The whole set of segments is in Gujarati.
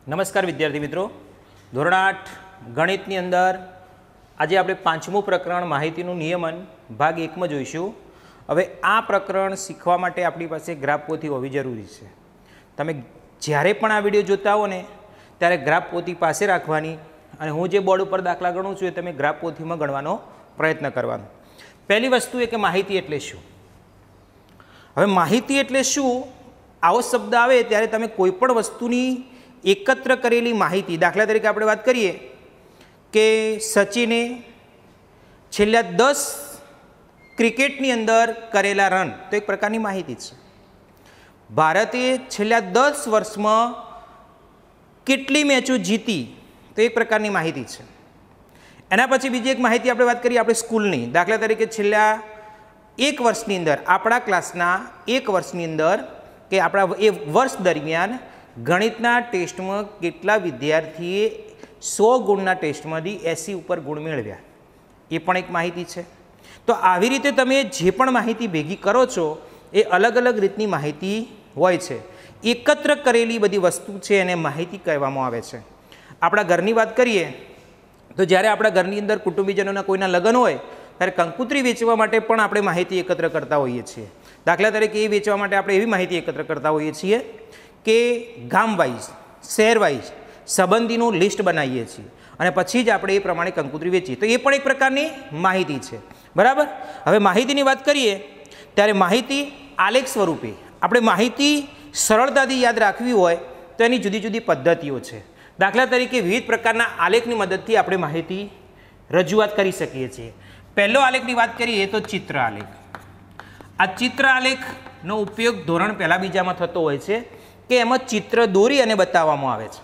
નમસ્કાર વિદ્યાર્થી મિત્રો, ધોરણ 8 ગણિતની અંદર આજે આપણે પાંચમું પ્રકરણ માહિતીનું નિયમન ભાગ 1માં જોઈશું। હવે આ પ્રકરણ શીખવા માટે આપણી પાસે ગ્રાફ પોથી હોવી જરૂરી છે। તમે જ્યારે પણ આ વિડીયો જોતા હો ને ત્યારે ગ્રાફ પોથી પાસે રાખવાની અને હું જે બોર્ડ ઉપર દાખલા ગણું છું એ તમે ગ્રાફ પોથીમાં ગણવાનો પ્રયત્ન કરવાનો। પહેલી વસ્તુ એ કે માહિતી એટલે શું। હવે માહિતી એટલે શું, આવો શબ્દ આવે ત્યારે તમે કોઈ પણ વસ્તુની એકત્ર કરેલી માહિતી, દાખલા તરીકે આપણે વાત કરીએ કે સચિને છેલ્લા 10 ક્રિકેટની અંદર કરેલા રન તો એક પ્રકારની માહિતી છે। ભારતે છેલ્લા 10 વર્ષમાં કેટલી મેચો જીતી તો એક પ્રકારની માહિતી છે। એના પછી બીજી એક માહિતી આપણે વાત કરીએ આપણે સ્કૂલની, દાખલા તરીકે છેલ્લા 1 વર્ષની અંદર આપણા ક્લાસના 1 વર્ષની અંદર કે આપણા એ વર્ષ દરમિયાન ગણિતના ટેસ્ટમાં કેટલા વિદ્યાર્થીએ 100 ગુણના ટેસ્ટમાંથી 80 ઉપર ગુણ મેળવ્યા એ પણ એક માહિતી છે। તો આવી રીતે તમે જે પણ માહિતી ભેગી કરો છો એ અલગ અલગ રીતની માહિતી હોય છે। એકત્ર કરેલી બધી વસ્તુ છે એને માહિતી કહેવામાં આવે છે। આપણા ઘરની વાત કરીએ તો જ્યારે આપણા ઘરની અંદર કુટુંબીજનોના કોઈના લગ્ન હોય ત્યારે કંકોત્રી વેચવા માટે પણ આપણે માહિતી એકત્ર કરતા હોઈએ છીએ। દાખલા તરીકે એ વેચવા માટે આપણે એવી માહિતી એકત્ર કરતા હોઈએ છીએ કે ગામ વાઇઝ, શહેર વાઇઝ સંબંધીનું લિસ્ટ બનાવીએ છીએ અને પછી જ આપણે એ પ્રમાણે કંકોત્રી વેચીએ, તો એ પણ એક પ્રકારની માહિતી છે, બરાબર। હવે માહિતીની વાત કરીએ ત્યારે માહિતી આલેખ સ્વરૂપે, આપણે માહિતી સરળતાથી યાદ રાખવી હોય તો એની જુદી જુદી પદ્ધતિઓ છે। દાખલા તરીકે વિવિધ પ્રકારના આલેખની મદદથી આપણે માહિતી રજૂઆત કરી શકીએ છીએ। પહેલો આલેખની વાત કરીએ તો ચિત્ર આલેખ। આ ચિત્ર આલેખનો ઉપયોગ ધોરણ પહેલા બીજામાં થતો હોય છે કે એમાં ચિત્ર દોરી અને બતાવવામાં આવે છે,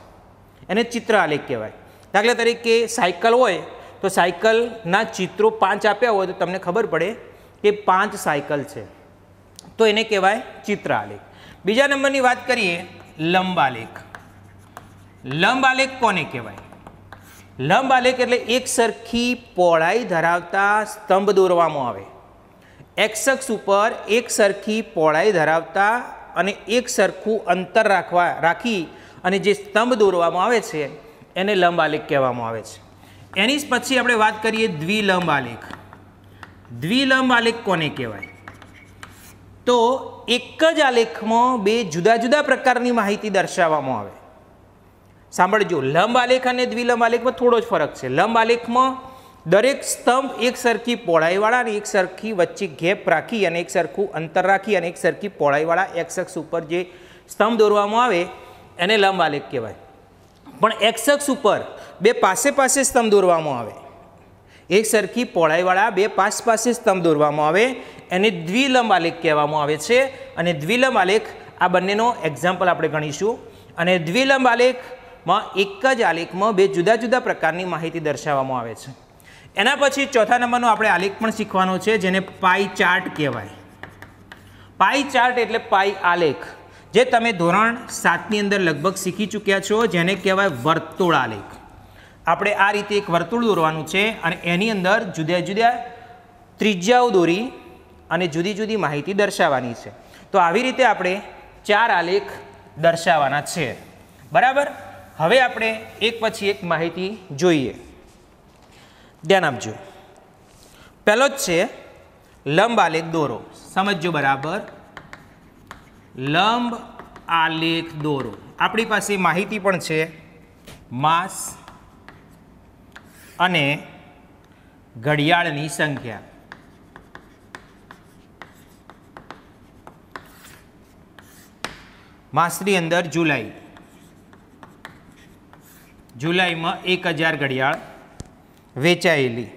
એને ચિત્ર આલેખ કહેવાય। દાખલા તરીકે સાયકલ હોય તો સાયકલના ચિત્રો 5 આપ્યા હોય તો તમને ખબર પડે કે 5 સાયકલ છે, તો એને કહેવાય ચિત્ર આલેખ। બીજા નંબરની વાત કરીએ લંબ આલેખ। લંબ આલેખ કોને કહેવાય? લંબ આલેખ એટલે એક સરખી પહોળાઈ ધરાવતા સ્તંભ દોરવામાં આવે, એક્સ અક્ષ ઉપર એક સરખી પહોળાઈ ધરાવતા અને એક સરખું અંતર રાખી અને જે સ્તંભ દોરવામાં આવે છે એને લંબ આલેખ કહેવામાં આવે છે। એની પછી આપણે વાત કરીએ દ્વિલંબ આલેખ। દ્વિલંબ આલેખ કોને કહેવાય? તો એક જ આલેખમાં બે જુદા જુદા પ્રકારની માહિતી દર્શાવવામાં આવે। સાંભળજો, લંબ આલેખ અને દ્વિલંબ આલેખમાં થોડો જ ફરક છે। લંબ આલેખમાં દરેક સ્તંભ એક સરખી પહોળાઈવાળા અને એક સરખી વચ્ચે ગેપ રાખી અને એક સરખું અંતર રાખી અને એક સરખી પહોળાઈવાળા એક્સ અક્ષ ઉપર જે સ્તંભ દોરવામાં આવે એને લંબ આલેખ કહેવાય। પણ એક્સ અક્ષ ઉપર બે પાસે પાસે સ્તંભ દોરવામાં આવે, એક સરખી પહોળાઈવાળા બે પાસે સ્તંભ દોરવામાં આવે એને દ્વિલંબ આલેખ કહેવામાં આવે છે। અને દ્વિલંબ આલેખ આ બંનેનો એક્ઝામ્પલ આપણે ગણીશું। અને દ્વિલંબ આલેખમાં એક જ આલેખમાં બે જુદા જુદા પ્રકારની માહિતી દર્શાવવામાં આવે છે। એના પછી ચોથા નંબરનો આપણે આલેખ પણ શીખવાનો છે જેને પાઈ ચાર્ટ કહેવાય। પાઈ ચાર્ટ એટલે પાઈ આલેખ, જે તમે ધોરણ 7ની અંદર લગભગ શીખી ચૂક્યા છો, જેને કહેવાય વર્તુળ આલેખ। આપણે આ રીતે એક વર્તુળ દોરવાનું છે અને એની અંદર જુદા જુદા ત્રિજ્યાઓ દોરી અને જુદી જુદી માહિતી દર્શાવવાની છે। તો આવી રીતે આપણે 4 આલેખ દર્શાવવાના છે, બરાબર। હવે આપણે એક પછી એક માહિતી જોઈએ, ધ્યાન આપજો। પહેલો જ છે લંબ આલેખ દોરો। સમજજો બરાબર, લંબ આલેખ દોરો। આપણી પાસે માહિતી પણ છે માસ અને ઘડિયાળની સંખ્યા। માસની અંદર જુલાઈ, જુલાઈમાં 1000 ઘડિયાળ વેચાયેલી।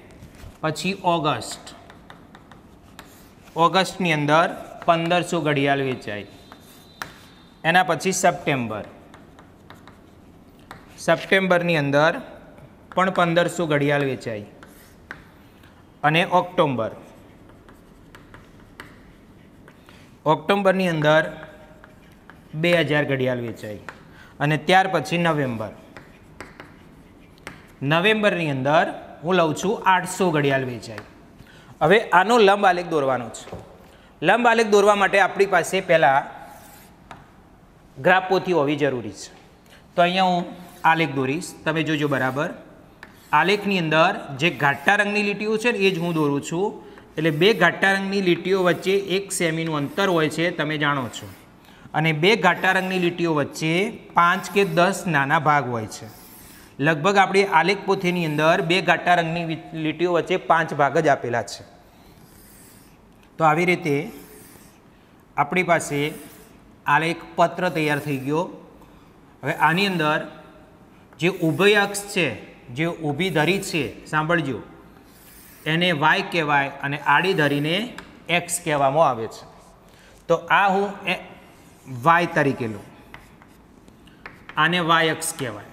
પછી ઓગસ્ટ, ઓગસ્ટની અંદર 1500 ઘડિયાળ વેચાઈ। એના પછી સપ્ટેમ્બર, સપ્ટેમ્બરની અંદર પણ 1500 ઘડિયાળ વેચાઈ। અને ઓક્ટોબર, ઓક્ટોબરની અંદર 2000 ઘડિયાળ વેચાઈ। અને ત્યાર પછી નવેમ્બર, નવેમ્બરની અંદર હું લઉં છું 800 ઘડિયાળ વેચાઈ। હવે આનો લંબ આલેખ દોરવાનો છે। લંબ આલેખ દોરવા માટે આપણી પાસે પહેલાં ગ્રાફ પોથી હોવી જરૂરી છે। તો અહીંયા હું આલેખ દોરીશ, તમે જોજો બરાબર. આલેખની અંદર જે ઘાટા રંગની લીટીઓ છે ને એ જ હું દોરું છું. એટલે બે ઘાટા રંગની લીટીઓ વચ્ચે 1 સેમીનું અંતર હોય છે, તમે જાણો છો. અને બે ઘાટા રંગની લીટીઓ વચ્ચે 5 કે 10 નાના ભાગ હોય છે. લગભગ આપણી આલેખ પોથીની અંદર બે ઘાટા રંગની લીટીઓ વચ્ચે 5 ભાગ જ આપેલા છે. તો આવી રીતે આપણી પાસે આલેખ પત્ર તૈયાર થઈ ગયો. હવે આની અંદર જે ઉભય અક્ષ છે, જે ઊભી ધરી છે, સાંભળજો, એને વાય કહેવાય અને આડી ધરીને એક્સ કહેવામાં આવે છે. તો આ હું વાય તરીકે લઉં, આને વાય અક્ષ કહેવાય.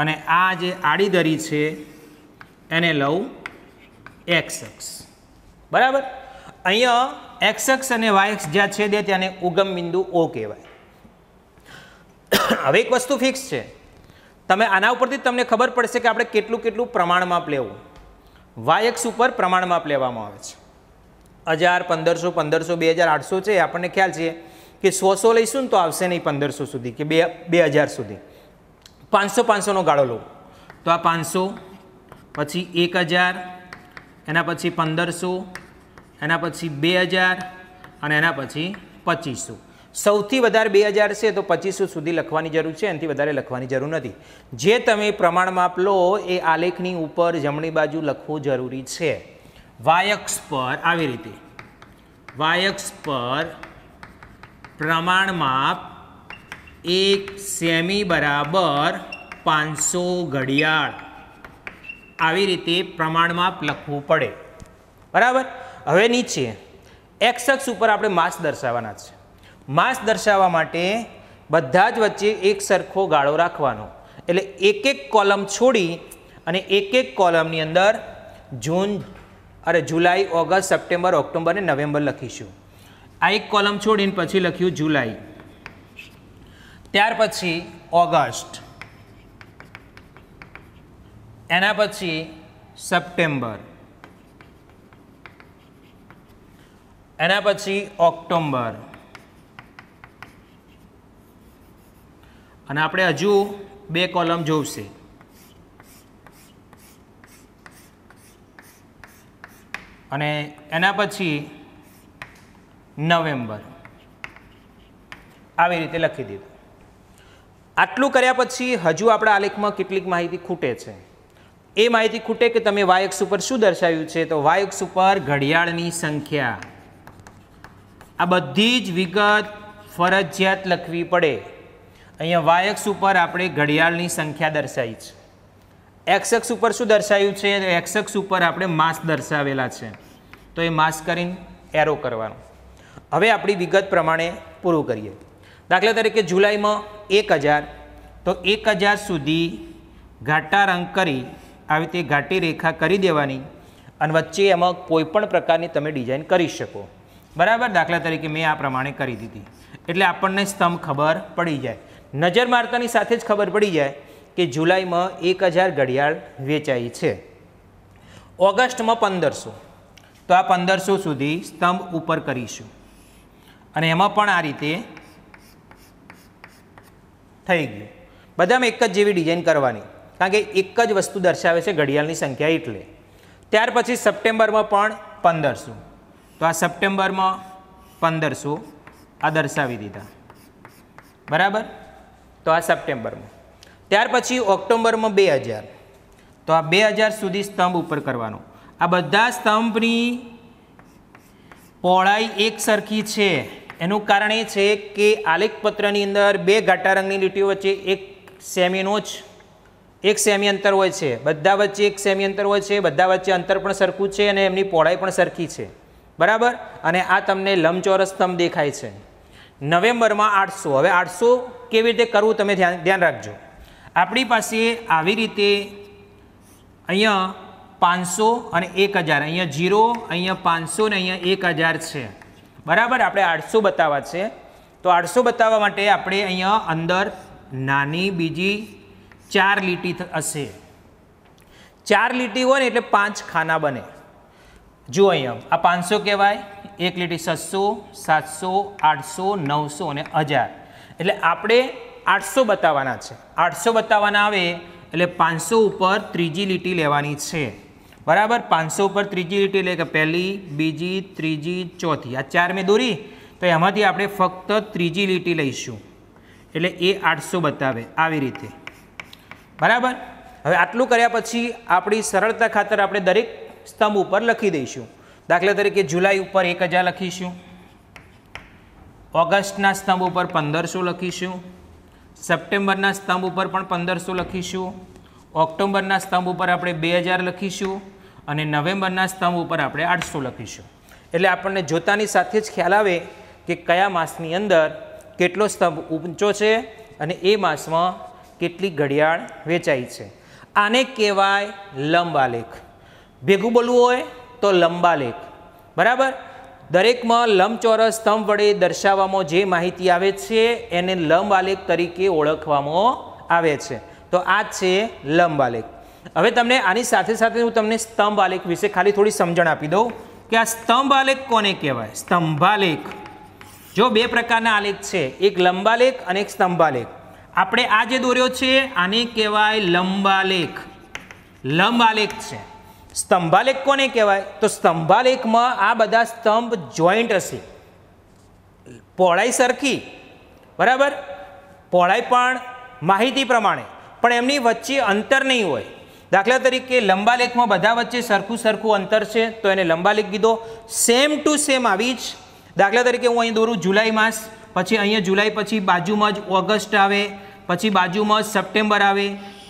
અને આ જે આડી ધરી છે એને લઉં એક્સ અક્ષ. બરાબર. અહીંયા એક્સ અક્ષ અને વાય અક્ષ જ્યાં છેદે ત્યાંને ઉગમ બિંદુ ઓ કહેવાય. હવે એક વસ્તુ ફિક્સ છે, તમે આના ઉપરથી તમને ખબર પડશે કે આપણે કેટલું કેટલું પ્રમાણમાપ લેવું. વાય અક્ષ ઉપર પ્રમાણમાપ લેવામાં આવે છે. 1000, 1500, 1500, 2800 છે. આપણને ખ્યાલ છે કે 100 લઈશું ને તો આવશે નહીં 1500 સુધી કે 2000 સુધી. 500 500નો ગાળો લઉં તો આ 500, પછી 1000, એના પછી 1500, એના પછી 2000 અને એના પછી 2500. સૌથી વધારે 2000 છે તો 2500 સુધી લખવાની જરૂર છે, એનાથી વધારે લખવાની જરૂર નથી. જે તમે પ્રમાણમાપ લો એ આલેખની ઉપર જમણી બાજુ લખવું જરૂરી છે. વાય અક્ષ પર આવી રીતે વાય અક્ષ પર પ્રમાણમાપ 1 સેમી બરાબર 500 ઘડિયાળ, આવી રીતે પ્રમાણમાપ લખવું પડે. બરાબર. હવે નીચે એક્સ અક્ષ ઉપર આપણે માસ દર્શાવવાના છે. માસ દર્શાવવા માટે બધા જ વચ્ચે એક સરખો ગાળો રાખવાનો. એટલે એક એક કોલમ છોડી અને એક એક કોલમની અંદર જુલાઈ, ઓગસ્ટ, સપ્ટેમ્બર, ઓક્ટોબર અને નવેમ્બર લખીશું. આ એક કોલમ છોડીને પછી લખ્યું જુલાઈ, ત્યાર પછી ઓગસ્ટ, એના પછી સપ્ટેમ્બર, એના પછી ઓક્ટોબર, અને આપણે હજુ બે કોલમ જોશે. અને એના પછી નવેમ્બર. આવી રીતે લખી દીધું. આટલું કર્યા પછી હજુ આપણા આલેખમાં કેટલીક માહિતી ખૂટે છે. એ માહિતી ખૂટે કે તમે વાય અક્ષ ઉપર શું દર્શાવ્યું છે, તો વાય અક્ષ ઉપર ઘડિયાળની સંખ્યા. આ બધી જ વિગત ફરજિયાત લખવી પડે. અહીંયા વાય અક્ષ ઉપર આપણે ઘડિયાળની સંખ્યા દર્શાવી છે. એક્સ અક્ષ ઉપર શું દર્શાવ્યું છે, તો એક્સ અક્ષ ઉપર આપણે માસ દર્શાવેલા છે. તો એ માસ કરીને એરો કરવાનો. હવે આપણી વિગત પ્રમાણે પૂરું કરીએ. દાખલા તરીકે જુલાઈમાં 1000, તો 1000 સુધી ઘાટા રંગ કરી આવી રીતે ઘાટી રેખા કરી દેવાની અને વચ્ચે એમાં કોઈ પણ પ્રકારની તમે ડિઝાઇન કરી શકો. બરાબર. દાખલા તરીકે મેં આ પ્રમાણે કરી દીધી એટલે આપણને સ્તંભ ખબર પડી જાય. નજર મારતાની સાથે જ ખબર પડી જાય કે જુલાઈમાં 1000 ઘડિયાળ વેચાઈ છે. ઓગસ્ટમાં 1500, તો આ 1500 સુધી સ્તંભ ઉપર કરીશું. અને એમાં પણ આ રીતે થઈ ગયું. બધામાં એક જ જેવી ડિઝાઇન કરવાની, કારણ કે એક જ વસ્તુ દર્શાવે છે ઘડિયાળની સંખ્યા એટલે. ત્યાર પછી સપ્ટેમ્બરમાં પણ 1500, તો આ સપ્ટેમ્બરમાં 1500 આ દર્શાવી દીધા. બરાબર. તો આ સપ્ટેમ્બરમાં. ત્યાર પછી ઓક્ટોબરમાં 2000, તો આ 2000 સુધી સ્તંભ ઉપર કરવાનો. આ બધા સ્તંભની પહોળાઈ એક સરખી છે. એનું કારણ એ છે કે આલેખપત્રની અંદર બે ઘાટા રંગની લીટીઓ વચ્ચે 1 સેમી અંતર હોય છે. બધા વચ્ચે 1 સેમી અંતર હોય છે. બધા વચ્ચે અંતર પણ સરખું છે અને એમની પહોળાઈ પણ સરખી છે. બરાબર. અને આ તમને લંબચોરસ સ્તંભ દેખાય છે. નવેમ્બરમાં 800. હવે 800 કેવી રીતે કરવું તમે ધ્યાન રાખજો. આપણી પાસે આવી રીતે અહીંયા 500 અને 1000, અહીંયા 0, અહીંયા 500 ને અહીંયા 1000 છે. બરાબર. આપણે 800 બતાવવા છે, તો 800 બતાવવા માટે આપણે અહીંયા અંદર નાની બીજી 4 લીટી હશે. 4 લીટી હોય ને એટલે 5 ખાના બને. જુઓ અહીંયા આ 500 કહેવાય, એક લીટી 600, 700, 800, 900 અને 1000. એટલે આપણે 800 બતાવવાના છે. 800 બતાવવાના આવે એટલે 500 ઉપર ત્રીજી લીટી લેવાની છે. બરાબર, 500 ઉપર ત્રીજી લીટી એટલે કે પહેલી, બીજી, ત્રીજી, ચોથી, આ 4 મેં દોરી, તો એમાંથી આપણે ફક્ત ત્રીજી લીટી લઈશું એટલે એ 800 બતાવે આવી રીતે. બરાબર, હવે આટલું કર્યા પછી આપણી સરળતા ખાતર આપણે દરેક સ્તંભ ઉપર લખી દઈશું. દાખલા તરીકે જુલાઈ ઉપર 1000 લખીશું, ઓગસ્ટના સ્તંભ ઉપર 1500 લખીશું, સપ્ટેમ્બરના સ્તંભ ઉપર પણ 1500 લખીશું, ઓક્ટોબરના સ્તંભ ઉપર આપણે 2000 લખીશું અને નવેમ્બરના સ્તંભ ઉપર આપણે 800 લખીશું. એટલે આપણને જોતાની સાથે જ ખ્યાલ આવે કે કયા માસની અંદર કેટલો સ્તંભ ઊંચો છે અને એ માસમાં કેટલી ઘડિયાળ વેચાઈ છે. આને કહેવાય લંબાલેખ. ભેગું બોલવું હોય તો લંબાલેખ. બરાબર, દરેકમાં લંબચોરસ સ્તંભ વડે દર્શાવવામાં જે માહિતી આવે છે એને લંબાલેખ તરીકે ઓળખવામાં આવે છે. તો આ છે લંબાલેખ. હવે તમને આની સાથે સાથે હું તમને સ્તંભ આલેખ વિશે ખાલી થોડી સમજણ આપી દઉં કે આ સ્તંભ આલેખ કોને કહેવાય. સ્તંભાલેખ, જો બે પ્રકારના આલેખ છે, એક લંબાલેખ અને એક સ્તંભાલેખ. આપણે આ જે દોર્યો છે આને કહેવાય લંબાલેખ, લંબાલેખ છે. સ્તંભાલેખ કોને કહેવાય? તો સ્તંભાલેખમાં આ બધા સ્તંભ જોઈન્ટ હશે, પહોળાઈ સરખી, બરાબર, પહોળાઈ પણ માહિતી પ્રમાણે, પણ એમની વચ્ચે અંતર નહીં હોય. દાખલા તરીકે લંબાલેખમાં બધા વચ્ચે સરખું સરખું અંતર છે તો એને લંબાલેખ કીધો. સેમ ટુ સેમ આવી જ દાખલા તરીકે હું અહીં દોરું જુલાઈ માસ, પછી અહીંયા જુલાઈ પછી બાજુમાં જ ઓગસ્ટ આવે, પછી બાજુમાં જ સપ્ટેમ્બર આવે,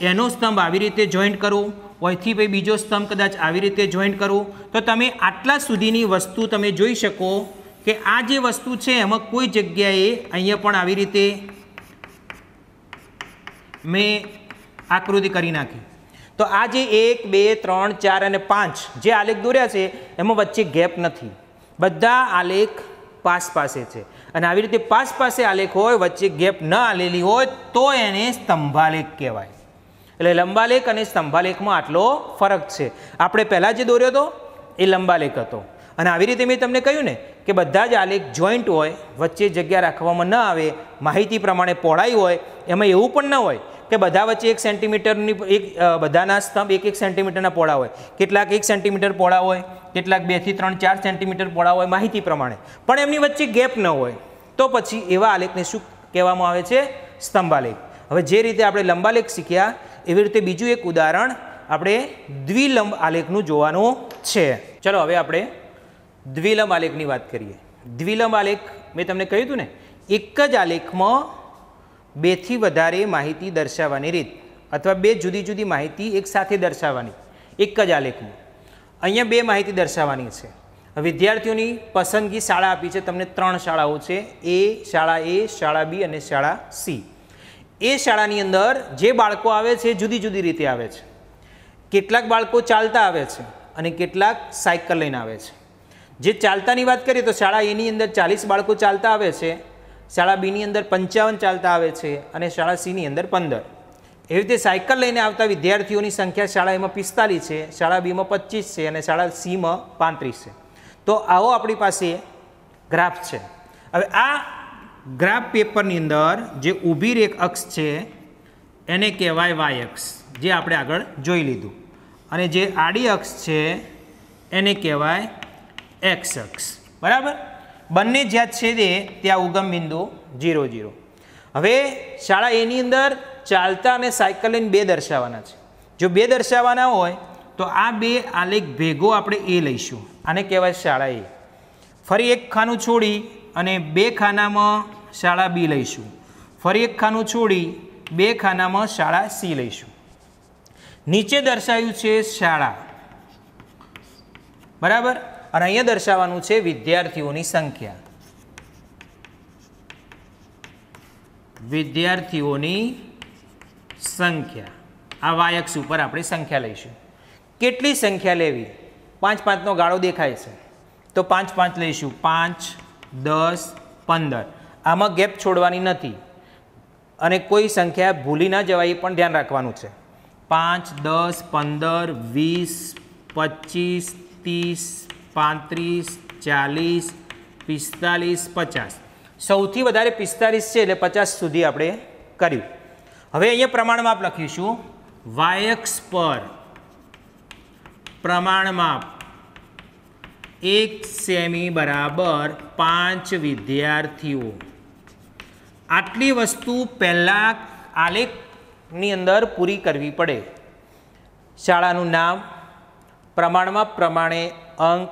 એનો સ્તંભ આવી રીતે જોઈન્ટ કરું, અહીંથી પછી બીજો સ્તંભ કદાચ આવી રીતે જોઈન્ટ કરું, તો તમે આટલા સુધીની વસ્તુ તમે જોઈ શકો કે આ જે વસ્તુ છે એમાં કોઈ જગ્યાએ અહીંયા પણ આવી રીતે મેં આકૃતિ કરી નાખી. તો આ જે 1, 2, 3, 4 અને 5 જે આલેખ દોર્યા છે એમાં વચ્ચે ગેપ નથી, બધા આલેખ પાસ પાસે છે. અને આવી રીતે પાસ પાસે આલેખ હોય, વચ્ચે ગેપ ન આલેલી હોય તો એને સ્તંભાલેખ કહેવાય. એટલે લંબાલેખ અને સ્તંભાલેખમાં આટલો ફરક છે. આપણે પહેલાં જે દોર્યો હતો એ લંબાલેખ હતો. અને આવી રીતે મેં તમને કહ્યું ને કે બધા જ આલેખ જોઈન્ટ હોય, વચ્ચે જગ્યા રાખવામાં ન આવે, માહિતી પ્રમાણે પહોળાઈ હોય. એમાં એવું પણ ન હોય કે બધા વચ્ચે 1 સેન્ટીમીટરની બધાના સ્તંભ 1 સેન્ટીમીટરના પહોળા હોય, કેટલાક 1 સેન્ટીમીટર પહોળા હોય, કેટલાક 2 થી 3, 4 સેન્ટીમીટર પહોળા હોય માહિતી પ્રમાણે, પણ એમની વચ્ચે ગેપ ન હોય, તો પછી એવા આલેખને શું કહેવામાં આવે છે? સ્તંભાલેખ. હવે જે રીતે આપણે લંબાલેખ શીખ્યા એવી રીતે બીજું એક ઉદાહરણ આપણે દ્વિલંબ આલેખનું જોવાનું છે. ચલો હવે આપણે દ્વિલંબ આલેખની વાત કરીએ. દ્વિલંબ આલેખ મેં તમને કહ્યું હતું ને, એક જ આલેખમાં 2 થી વધારે માહિતી દર્શાવવાની રીત અથવા 2 જુદી જુદી માહિતી એકસાથે દર્શાવવાની એક જ આલેખમાં. અહીંયા 2 માહિતી દર્શાવવાની છે. વિદ્યાર્થીઓની પસંદગી શાળા આપી છે તમને, 3 શાળાઓ છે, શાળા A, શાળા B અને શાળા C. એ શાળાની અંદર જે બાળકો આવે છે જુદી જુદી રીતે આવે છે. કેટલાક બાળકો ચાલતા આવે છે અને કેટલાક સાયકલ લઈને આવે છે. જે ચાલતાની વાત કરીએ તો શાળા A ની અંદર 40 બાળકો ચાલતા આવે છે, શાળા B ની અંદર 55 ચાલતા આવે છે અને શાળા C ની અંદર 15. એવી રીતે સાયકલ લઈને આવતા વિદ્યાર્થીઓની સંખ્યા શાળા Aમાં 45 છે, શાળા Bમાં 25 છે અને શાળા Cમાં 35 છે. તો આવો આપણી પાસે ગ્રાફ છે. હવે આ ગ્રાફ પેપરની અંદર જે ઊભી રેખ અક્ષ છે એને કહેવાય વાય અક્ષ, જે આપણે આગળ જોઈ લીધું, અને જે આડી અક્ષ છે એને કહેવાય એક્સ અક્ષ. બરાબર, બંને જ્યાં છેદે ત્યાં ઉગમ બિંદુ 0, 0. હવે શાળા એની અંદર ચાલતા અને સાયકલ લઈને 2 દર્શાવવાના છે. જો 2 દર્શાવવાના હોય તો આ 2 આલેખ ભેગો આપણે એ લઈશું, આને કહેવાય શાળા એ. ફરી એક ખાનું છોડી અને 2 ખાનામાં શાળા B લઈશું, ફરી એક ખાનું છોડી 2 ખાનામાં શાળા C લઈશું. નીચે દર્શાવ્યું છે શાળા, બરાબર, અને અહીંયા દર્શાવવાનું છે વિદ્યાર્થીઓની સંખ્યા. વિદ્યાર્થીઓની સંખ્યા આ વાય અક્ષ ઉપર આપણે સંખ્યા લઈશું. કેટલી સંખ્યા લેવી? 5, 5 નો ગાળો દેખાય છે તો 5, 5 લઈશું. 5, 10, 15. આમાં ગેપ છોડવાની નથી અને કોઈ સંખ્યા ભૂલી ના જવાય એ પણ ધ્યાન રાખવાનું છે. 5, 10, 15, 20, 25, 30, 35, 40, 45, 50. સૌથી વધારે 45 છે એટલે 50 સુધી આપણે કર્યું. હવે અહીંયા પ્રમાણમાપ લખીશું y-અક્ષ પર પ્રમાણમાપ 1 સેમી બરાબર 5 વિદ્યાર્થીઓ. આટલી વસ્તુ પહેલાં આલેખની અંદર પૂરી કરવી પડે. શાળાનું નામ, પ્રમાણમાપ પ્રમાણે અંક,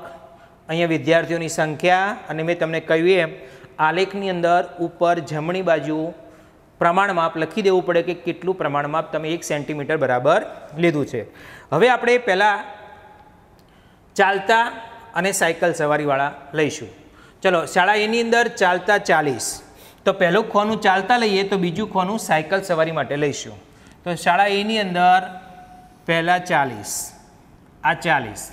અહીંયા વિદ્યાર્થીઓની સંખ્યા, અને મેં તમને કહ્યું એમ આલેખની અંદર ઉપર જમણી બાજુ પ્રમાણમાપ લખી દેવું પડે કે કેટલું પ્રમાણમાપ તમે 1 સેન્ટીમીટર બરાબર લીધું છે. હવે આપણે પહેલાં ચાલતા અને સાયકલ સવારીવાળા લઈશું. ચલો, શાળા એની અંદર ચાલતા 40, તો પહેલું ખોનું ચાલતા લઈએ તો બીજું ખોનું સાયકલ સવારી માટે લઈશું. તો શાળા એની અંદર પહેલાં 40, આ 40,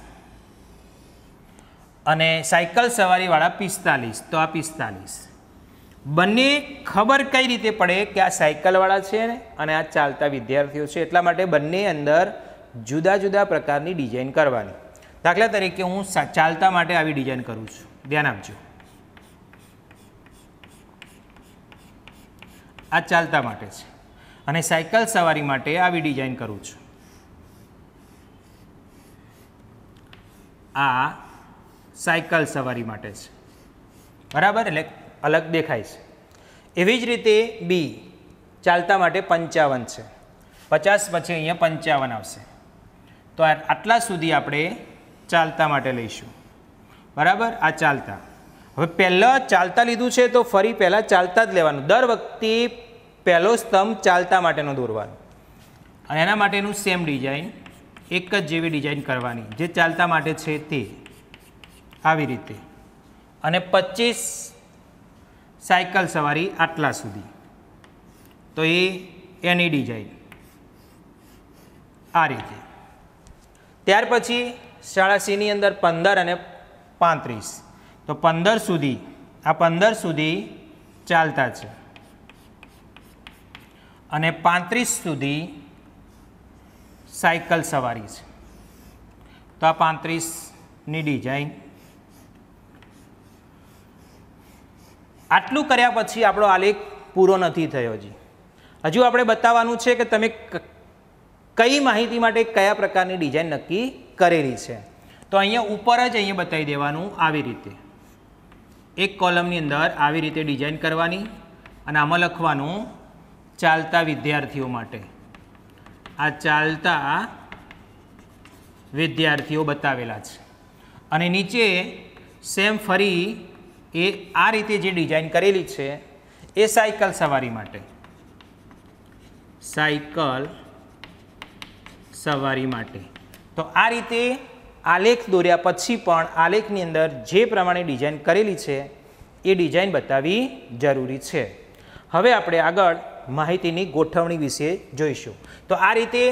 અને સાયકલ સવારીવાળા 45, તો આ 45. બંને ખબર કઈ રીતે પડે કે આ સાયકલવાળા છે અને આ ચાલતા વિદ્યાર્થીઓ છે, એટલા માટે બંને અંદર જુદા જુદા પ્રકારની ડિઝાઇન કરવાની. દાખલા તરીકે હું ચાલતા માટે આવી ડિઝાઇન કરું છું, ધ્યાન આપજો. આ ચાલતા માટે છે અને સાયકલ સવારી માટે આવી ડિઝાઇન કરું છું. આ સાયકલ સવારી માટે છે, બરાબર, એટલે અલગ દેખાય છે. એવી જ રીતે બી ચાલતા માટે 55 છે, 50 પછી અહીંયા 55 આવશે. તો આટલા સુધી આપણે ચાલતા માટે લઈશું, બરાબર. આ ચાલતા. હવે પહેલાં ચાલતા લીધું છે તો ફરી પહેલાં ચાલતા જ લેવાનું. દર વખતે પહેલો સ્તંભ ચાલતા માટેનો દોરવાનો, અને એના માટેનું સેમ ડિઝાઇન, એક જ જેવી ડિઝાઇન કરવાની જે ચાલતા માટે છે તે, આવી રીતે. અને 25 સાયકલ સવારી આટલા સુધી, તો એની ડિઝાઇન આ રીતે. ત્યાર પછી શાળા સીની અંદર 15 અને 35, તો 15 સુધી, આ 15 સુધી ચાલતા છે અને 35 સુધી સાયકલ સવારી છે. તો આ 35ની ડિઝાઇન. આટલું કર્યા પછી આપણો આલેખ પૂરો નથી થયો. હજુ આપણે બતાવવાનું છે કે તમે કઈ માહિતી માટે કયા પ્રકારની ડિઝાઇન નક્કી કરેલી છે. તો અહીંયા ઉપર જ અહીંયા બતાવી દેવાનું, આવી રીતે એક કોલમની અંદર આવી રીતે ડિઝાઇન કરવાની, અને આમાં લખવાનું ચાલતા વિદ્યાર્થીઓ માટે. આ ચાલતા વિદ્યાર્થીઓ બતાવેલા છે, અને નીચે સેમ ફરી આ રીતે જે ડિઝાઇન કરેલી છે એ સાયકલ સવારી માટે, સાયકલ સવારી માટે. તો આ રીતે આલેખ દોર્યા પછી પણ આલેખની અંદર જે પ્રમાણે ડિઝાઇન કરેલી છે એ ડિઝાઇન બતાવવી જરૂરી છે. હવે આપણે આગળ માહિતીની ગોઠવણી વિશે જોઈશું. તો આ રીતે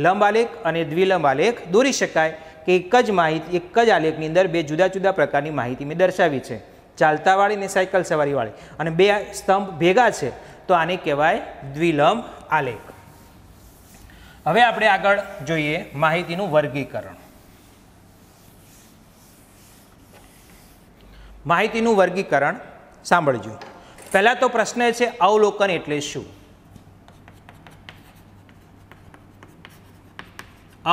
લંબ આલેખ અને દ્વિલંબ આલેખ દોરી શકાય કે એક જ માહિતી, એક જ આલેખની અંદર બે જુદા જુદા પ્રકારની માહિતી મેં દર્શાવી છે, ચાલતાવાળી અને સાયકલ સવારીવાળી, અને બે સ્તંભ ભેગા છે, તો આને કહેવાય દ્વિલંબ આલેખ. હવે આપણે આગળ જોઈએ માહિતીનું વર્ગીકરણ. માહિતીનું વર્ગીકરણ સાંભળજો. પહેલા તો પ્રશ્ન છે અવલોકન એટલે શું?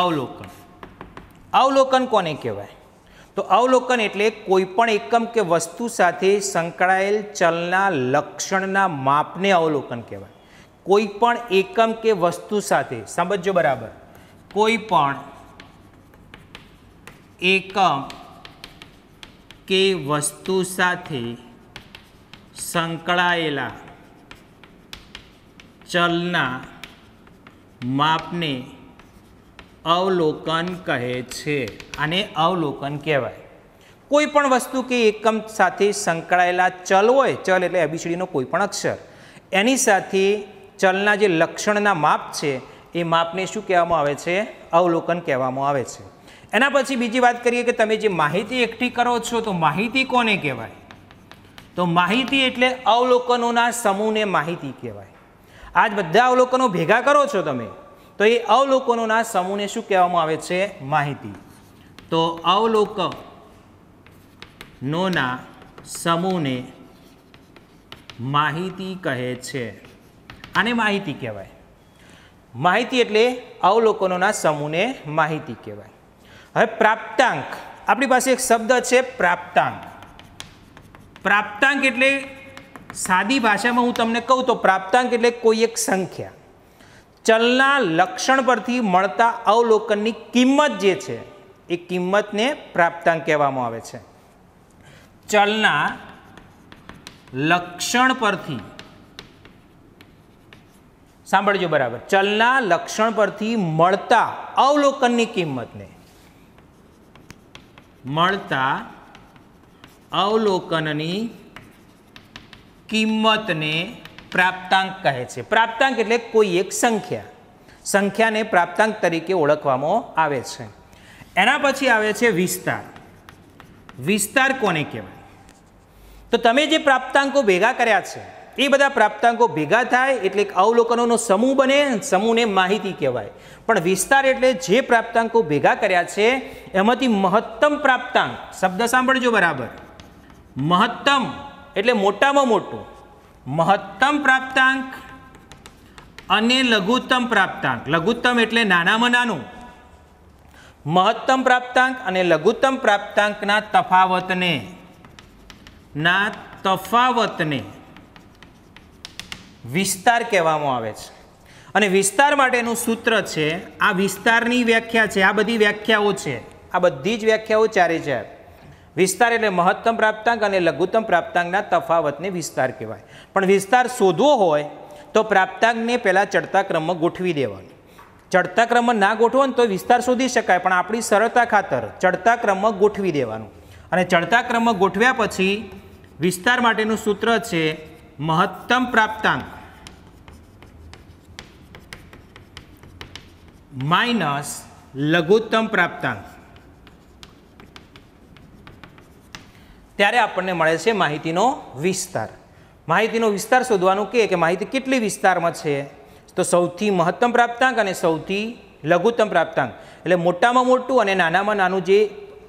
અવલોકન, અવલોકન કોને કહેવાય? તો અવલોકન એટલે કોઈ પણ એકમ કે વસ્તુ સાથે સંકળાયેલ ચલના લક્ષણના માપને અવલોકન કહેવાય. કોઈ પણ એકમ કે વસ્તુ સાથે, સમજો બરાબર, કોઈ પણ એકમ કે વસ્તુ સાથે સંકળાયેલા ચલના માપને અવલોકન કહે છે. આને અવલોકન કહેવાય. કોઈ પણ વસ્તુ કે એકમ સાથે સંકળાયેલા ચલ હોય, ચલ એટલે એબીસીડીનો કોઈ પણ અક્ષર, એની સાથે ચલના જે લક્ષણના માપ છે એ માપને શું કહેવામાં આવે છે? અવલોકન કહેવામાં આવે છે. એના પછી બીજી વાત કરીએ કે તમે જે માહિતી એકઠી કરો છો તો માહિતી કોને કહેવાય? તો માહિતી એટલે અવલોકનોના સમૂહને માહિતી કહેવાય. આજ બધા અવલોકનો ભેગા કરો છો તમે, તો એ અવલોકનોના સમૂહને શું કહેવામાં આવે છે? માહિતી. તો અવલોકનોના સમૂહને માહિતી કહે છે. આને માહિતી કહેવાય. માહિતી એટલે અવલોકનોના સમૂહને માહિતી કહેવાય. હવે પ્રાપ્તાંક, આપણી પાસે એક શબ્દ છે પ્રાપ્તાંક. પ્રાપ્તાંક એટલે સાદી ભાષામાં હું તમને કહું તો પ્રાપ્તાંક એટલે કોઈ એક સંખ્યા, ચલના લક્ષણ પરથી મળતા અવલોકનની કિંમત જે છે એ કિંમતને પ્રાપ્તાંક કહેવામાં આવે છે. ચલના લક્ષણ પરથી, સાંભળજો બરાબર, ચલના લક્ષણ પરથી મળતા અવલોકનની કિંમતને, મળતા અવલોકનની કિંમતને પ્રાપ્તાંક કહે છે. પ્રાપ્તાંક એટલે કોઈ એક સંખ્યા, સંખ્યાને પ્રાપ્તાંક તરીકે ઓળખવામાં આવે છે. એના પછી આવે છે વિસ્તાર. વિસ્તાર કોને કહેવાય? તો તમે જે પ્રાપ્તાંકો ભેગા કર્યા છે એ બધા પ્રાપ્તાંકો ભેગા થાય એટલે એક અવલોકનોનો સમૂહ બને, સમૂહને માહિતી કહેવાય. પણ વિસ્તાર એટલે જે પ્રાપ્તાંકો ભેગા કર્યા છે એમાંથી મહત્તમ પ્રાપ્તાંક, શબ્દ સાંભળજો બરાબર, મહત્તમ એટલે મોટામાં મોટું, મહત્તમ પ્રાપ્તાંક અને લઘુત્તમ પ્રાપ્તાંક. લઘુત્તમ એટલે નાનામાં નાનું. મહત્તમ પ્રાપ્તાંક અને લઘુત્તમ પ્રાપ્તાંકના તફાવતને વિસ્તાર કહેવામાં આવે છે. અને વિસ્તાર માટેનું સૂત્ર છે, આ વિસ્તારની વ્યાખ્યા છે, આ બધી વ્યાખ્યાઓ છે, આ બધી જ વ્યાખ્યાઓ ચારે ચાર. વિસ્તાર એટલે મહત્તમ પ્રાપ્તાંક અને લઘુત્તમ પ્રાપ્તાંકના તફાવતને વિસ્તાર કહેવાય. પણ વિસ્તાર શોધવો હોય તો પ્રાપ્તાંકને પહેલાં ચડતા ક્રમમાં ગોઠવી દેવાનું. ચડતા ક્રમમાં ના ગોઠવો ને તો વિસ્તાર શોધી શકાય, પણ આપણી સરળતા ખાતર ચડતા ક્રમમાં ગોઠવી દેવાનું. અને ચડતા ક્રમમાં ગોઠવ્યા પછી વિસ્તાર માટેનું સૂત્ર છે મહત્તમ પ્રાપ્તાંક માઇનસ લઘુત્તમ પ્રાપ્તાંક. ત્યારે આપણને મળે છે માહિતીનો વિસ્તાર. માહિતીનો વિસ્તાર શોધવાનું કે માહિતી કેટલી વિસ્તારમાં છે, તો સૌથી મહત્તમ પ્રાપ્તાંક અને સૌથી લઘુત્તમ પ્રાપ્તાંક એટલે મોટામાં મોટું અને નાનામાં નાનું જે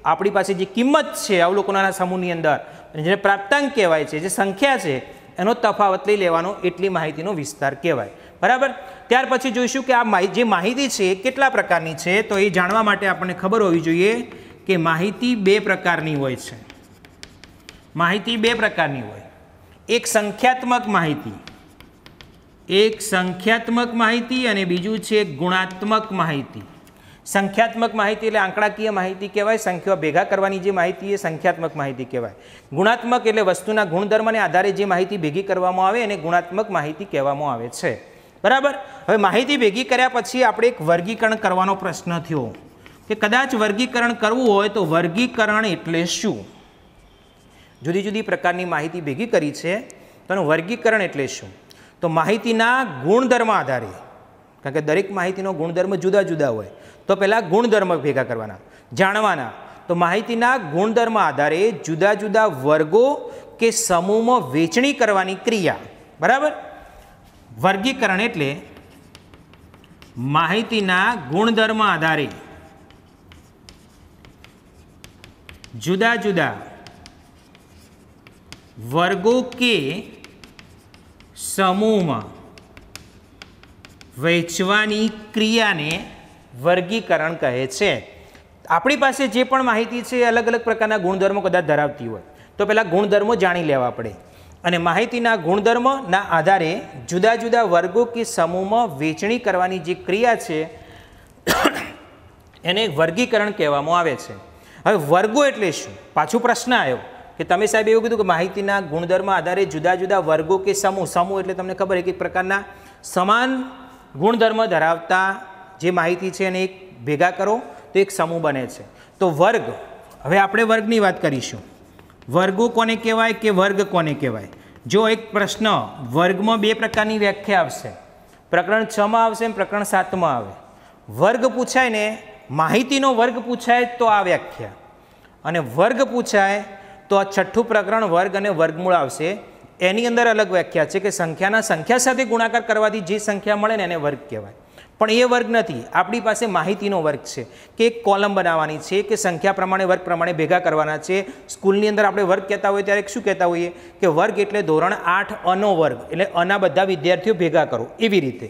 આપણી પાસે જે કિંમત છે અવલોકનોના સમૂહની અંદર, જેને પ્રાપ્તાંક કહેવાય છે, જે સંખ્યા છે એનો તફાવત લઈ લેવાનો, એટલી માહિતીનો વિસ્તાર કહેવાય. બરાબર. ત્યાર પછી જોઈશું કે આ જે માહિતી છે એ કેટલા પ્રકારની છે. તો એ જાણવા માટે આપણને ખબર હોવી જોઈએ કે માહિતી બે પ્રકારની હોય છે. માહિતી બે પ્રકારની હોય. એક સંખ્યાત્મક માહિતી, એક સંખ્યાત્મક માહિતી અને બીજું છે ગુણાત્મક માહિતી. સંખ્યાત્મક માહિતી એટલે આંકડાકીય માહિતી કહેવાય, સંખ્યાઓ ભેગા કરવાની જે માહિતી એ સંખ્યાત્મક માહિતી કહેવાય. ગુણાત્મક એટલે વસ્તુના ગુણધર્મને આધારે જે માહિતી ભેગી કરવામાં આવે એને ગુણાત્મક માહિતી કહેવામાં આવે છે. બરાબર. હવે માહિતી ભેગી કર્યા પછી આપણે એક વર્ગીકરણ કરવાનો પ્રશ્ન થયો કે કદાચ વર્ગીકરણ કરવું હોય તો વર્ગીકરણ એટલે શું? જુદી જુદી પ્રકારની માહિતી ભેગી કરી છે તો એનું વર્ગીકરણ એટલે શું? તો માહિતીના ગુણધર્મ આધારે, કારણ કે દરેક માહિતીનો ગુણધર્મ જુદા જુદા હોય, તો પહેલાં ગુણધર્મ ભેગા કરવાના, જાણવાના. તો માહિતીના ગુણધર્મ આધારે જુદા જુદા વર્ગો કે સમૂહમાં વહેંચણી કરવાની ક્રિયા. બરાબર. વર્ગીકરણ એટલે માહિતીના ગુણધર્મ આધારે જુદા જુદા વર્ગો કે સમૂહમાં વહેંચવાની ક્રિયાને વર્ગીકરણ કહે છે. આપણી પાસે જે પણ માહિતી છે એ અલગ અલગ પ્રકારના ગુણધર્મો કદાચ ધરાવતી હોય તો પહેલાં ગુણધર્મો જાણી લેવા પડે, અને માહિતીના ગુણધર્મના આધારે જુદા જુદા વર્ગો કે સમૂહમાં વહેંચણી કરવાની જે ક્રિયા છે એને વર્ગીકરણ કહેવામાં આવે છે. હવે વર્ગો એટલે શું? પાછું પ્રશ્ન આવ્યો કે તમે સાહેબ એવું કીધું કે માહિતીના ગુણધર્મ આધારે જુદા જુદા વર્ગો કે સમૂહ, સમૂહ એટલે તમને ખબર એક એક પ્રકારના સમાન ગુણધર્મ ધરાવતા જે માહિતી છે એને એક ભેગા કરો તો એક સમૂહ બને છે. તો વર્ગ, હવે આપણે વર્ગની વાત કરીશું. વર્ગો કોને કહેવાય કે વર્ગ કોને કહેવાય? જો એક પ્રશ્ન વર્ગમાં બે પ્રકારની વ્યાખ્યા આવશે, પ્રકરણ 6માં આવશે અને પ્રકરણ 7માં આવે. વર્ગ પૂછાય ને, માહિતીનો વર્ગ પૂછાય તો આ વ્યાખ્યા, અને વર્ગ પૂછાય તો આ છઠ્ઠું પ્રકરણ વર્ગ અને વર્ગમૂળ આવશે. એની અંદર અલગ વ્યાખ્યા છે કે સંખ્યાના સંખ્યા સાથે ગુણાકાર કરવાથી જે સંખ્યા મળે ને એને વર્ગ કહેવાય. પણ એ વર્ગ નથી, આપણી પાસે માહિતીનો વર્ગ છે કે એક કોલમ બનાવવાની છે કે સંખ્યા પ્રમાણે વર્ગ પ્રમાણે ભેગા કરવાના છે. સ્કૂલની અંદર આપણે વર્ગ કહેતા હોઈએ ત્યારે શું કહેતા હોઈએ કે વર્ગ એટલે ધોરણ 8 અનો વર્ગ, એટલે અના બધા વિદ્યાર્થીઓ ભેગા કરો. એવી રીતે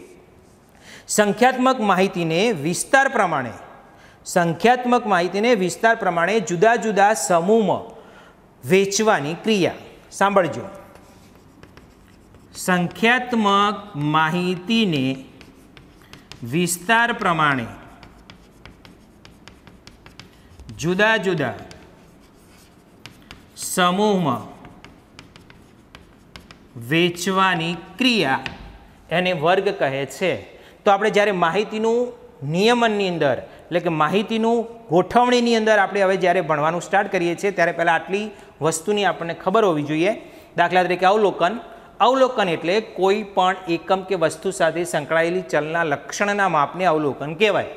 સંખ્યાત્મક માહિતીને વિસ્તાર પ્રમાણે જુદા જુદા સમૂહમાં વેચવાની ક્રિયા. સાંભળજો, સંખ્યાત્મક માહિતીને વિસ્તાર પ્રમાણે જુદા જુદા સમૂહમાં વેચવાની ક્રિયા એને વર્ગ કહે છે. તો આપણે જ્યારે માહિતીનું નિયમનની અંદર એટલે કે માહિતીનું ગોઠવણીની અંદર આપણે હવે જ્યારે ભણવાનું સ્ટાર્ટ કરીએ છીએ ત્યારે પહેલાં આટલી વસ્તુની આપણને ખબર હોવી જોઈએ. દાખલા તરીકે અવલોકન એટલે કોઈ પણ એકમ કે વસ્તુ સાથે સંકળાયેલી ચલના લક્ષણના માપને અવલોકન કહેવાય.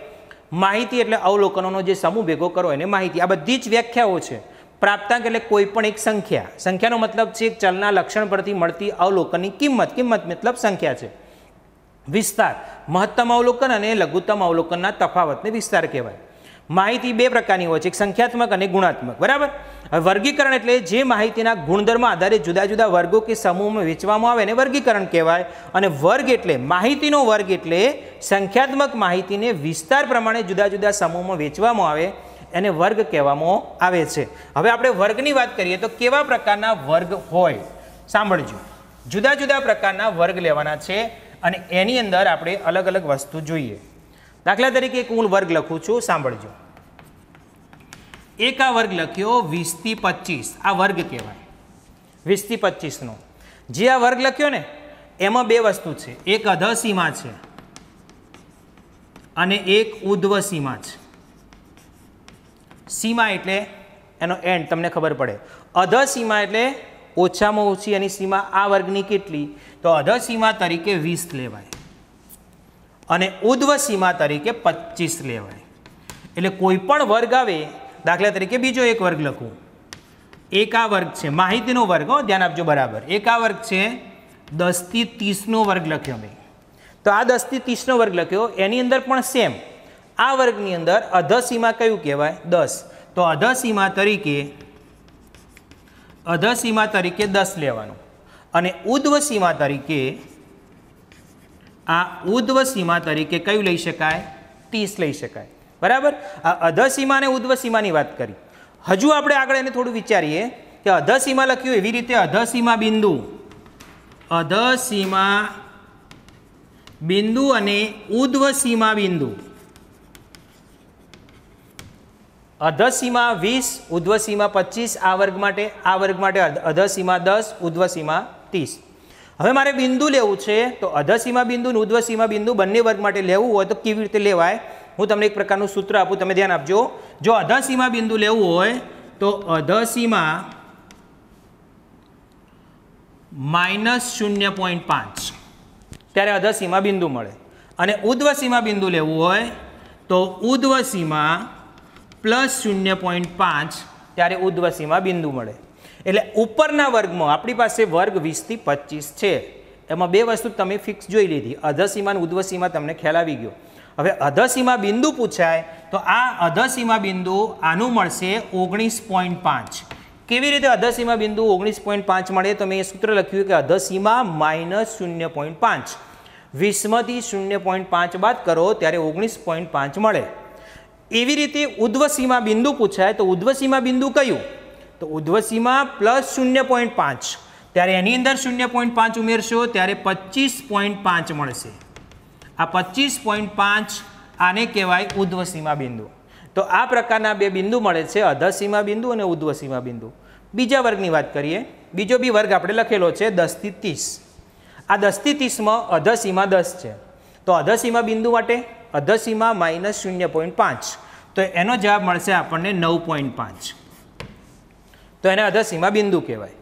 માહિતી એટલે અવલોકનોનો જે સમૂહ ભેગો કરો એને માહિતી. આ બધી જ વ્યાખ્યાઓ છે. પ્રાપ્તાંક એટલે કોઈ પણ એક સંખ્યાનો મતલબ છે એક ચલના લક્ષણ પરથી મળતી અવલોકનની કિંમત મતલબ સંખ્યા છે. વિસ્તાર, મહત્તમ અવલોકન અને લઘુત્તમ અવલોકનના તફાવતને વિસ્તાર કહેવાય. માહિતી બે પ્રકારની હોય છે, એક સંખ્યાત્મક અને ગુણાત્મક. બરાબર. હવે વર્ગીકરણ એટલે જે માહિતીના ગુણધર્મ આધારે જુદા જુદા વર્ગો કે સમૂહમાં વેચવામાં આવે એને વર્ગીકરણ કહેવાય. અને વર્ગ એટલે માહિતીનો વર્ગ એટલે સંખ્યાત્મક માહિતીને વિસ્તાર પ્રમાણે જુદા જુદા સમૂહમાં વેચવામાં આવે એને વર્ગ કહેવામાં આવે છે. હવે આપણે વર્ગની વાત કરીએ તો કેવા પ્રકારના વર્ગ હોય સાંભળજો. જુદા જુદા પ્રકારના વર્ગ લેવાના છે અને એની અંદર આપણે અલગ અલગ વસ્તુ જોઈએ. દાખલા તરીકે એક હું વર્ગ લખું છું, સાંભળજો. એક આ વર્ગ લખ્યો 20 થી 25, આ વર્ગ કહેવાય 20 થી 25નો. જે આ વર્ગ લખ્યો ને એમાં બે વસ્તુ છે, એક અધઃ સીમા છે અને એક ઉધ્વ સીમા છે. સીમા એટલે એનો એન્ડ તમને ખબર પડે. અધઃ સીમા એટલે ઓછામાં ઓછી એની સીમા આ વર્ગની કેટલી, તો અધઃ સીમા તરીકે 20 લેવાય અને ઉધ્વ સીમા તરીકે 25 લેવાય. એટલે કોઈ પણ વર્ગ આવે, દાખલા તરીકે બીજો એક વર્ગ લખું. એક આ વર્ગ છે માહિતીનો વર્ગ, ધ્યાન આપજો બરાબર. એક આ વર્ગ છે 10 થી 30નો વર્ગ લખ્યો મેં. તો આ 10 થી 30નો વર્ગ લખ્યો, એની અંદર પણ સેમ આ વર્ગની અંદર અધઃ સીમા કયું કહેવાય 10. તો અધઃ સીમા તરીકે 10 લેવાનું અને ઉધ્વ સીમા તરીકે કયું લઈ શકાય 30 લઈ શકાય. બરાબર. આ અધઃ સીમા અને ઉધ્વ સીમાની વાત કરી. હજુ આપણે આગળ એને થોડું વિચારીએ કે અધઃ સીમા લખ્યું એવી રીતે અધઃ સીમા બિંદુ અને ઉધ્વ સીમા બિંદુ. અધઃ સીમા 20, ઉધ્વ સીમા 25 આ વર્ગ માટે અધઃ સીમા 10, ઉધ્વ સીમા 30. હવે મારે બિંદુ લેવું છે તો અધઃ સીમા બિંદુ અને ઉધ્વ સીમા બિંદુ બંને વર્ગ માટે લેવું હોય તો કેવી રીતે લેવાય, હું તમને એક પ્રકારનું સૂત્ર આપું, તમે ધ્યાન આપજો. જો અધઃ સીમા બિંદુ લેવું હોય તો અધઃ સીમા -0.5 ત્યારે અધઃ સીમા બિંદુ મળે. અને ઉધ્વ સીમા બિંદુ લેવું હોય તો ઉધ્વ સીમા +0.5 ત્યારે ઉધ્વ સીમા બિંદુ મળે. એટલે ઉપરના વર્ગમાં આપણી પાસે વર્ગ 20 થી 25 છે. એમાં બે વસ્તુ તમે ફિક્સ જોઈ લીધી, અધઃ સીમા અને ઉધ્વ સીમા તમને ખ્યાલ આવી ગયો. હવે અધઃ સીમા બિંદુ પૂછાય તો આ અધઃ સીમા બિંદુ આનું મળશે 19.5. કેવી રીતે અધઃ સીમા બિંદુ 19.5 મળે, તો મેં એ સૂત્ર લખ્યું કે અધઃ સીમા -0.5, 20માંથી 0.5 બાદ કરો ત્યારે 19.5 મળે. એવી રીતે ઉધ્વ સીમા બિંદુ પૂછાય તો ઉધ્વ સીમા બિંદુ કયું, તો ઉધ્વ સીમા +0.5 ત્યારે એની અંદર 0.5 ઉમેરશો ત્યારે 25.5 મળશે. આ 25.5 આને કહેવાય ઉધ્વ સીમા બિંદુ. તો આ પ્રકારના બે બિંદુ મળે છે, અધઃ સીમા બિંદુ અને ઉધ્વ સીમા બિંદુ. બીજા વર્ગની વાત કરીએ. બીજો બી વર્ગ આપણે લખેલો છે 10 થી 30. આ 10 થી 30માં અધઃ સીમા 10 છે. તો અધઃ સીમા બિંદુ માટે અધઃ સીમા -0.5 તો એનો જવાબ મળશે આપણને 9.5. તો એને અધઃ સીમા બિંદુ કહેવાય.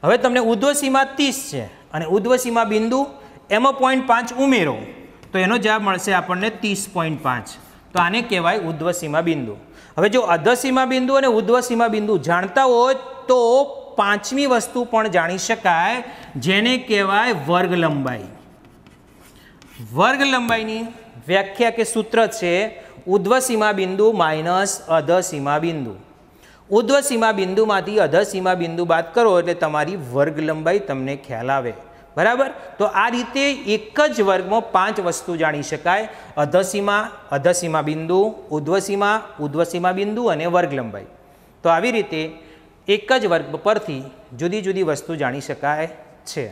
હવે તમને ઉધ્વ સીમા 30 છે અને ઉધ્વ સીમા બિંદુ એમાં 0.5 ઉમેરો તો એનો જવાબ મળશે આપણને 30.5. તો આને કહેવાય ઉધ્વ સીમા બિંદુ. હવે જો અધઃ સીમા બિંદુ અને ઉધ્વ સીમા બિંદુ જાણતા હોય તો પાંચમી વસ્તુ પણ જાણી શકાય જેને કહેવાય વર્ગ લંબાઈ. વર્ગ લંબાઈની વ્યાખ્યા કે સૂત્ર છે ઉધ્વ સીમા બિંદુ માઇનસ અધ સીમા બિંદુ. ઉધ્વ સીમા બિંદુમાંથી અધ સીમા બિંદુ બાદ કરો એટલે તમારી વર્ગ લંબાઈ તમને ખ્યાલ આવે. બરાબર. તો આ રીતે એક જ વર્ગમાં 5 વસ્તુ જાણી શકાય: અધ સીમા બિંદુ, ઉધ્વ સીમા બિંદુ અને વર્ગ લંબાઈ. તો આવી રીતે એક જ વર્ગ પરથી જુદી જુદી વસ્તુ જાણી શકાય છે.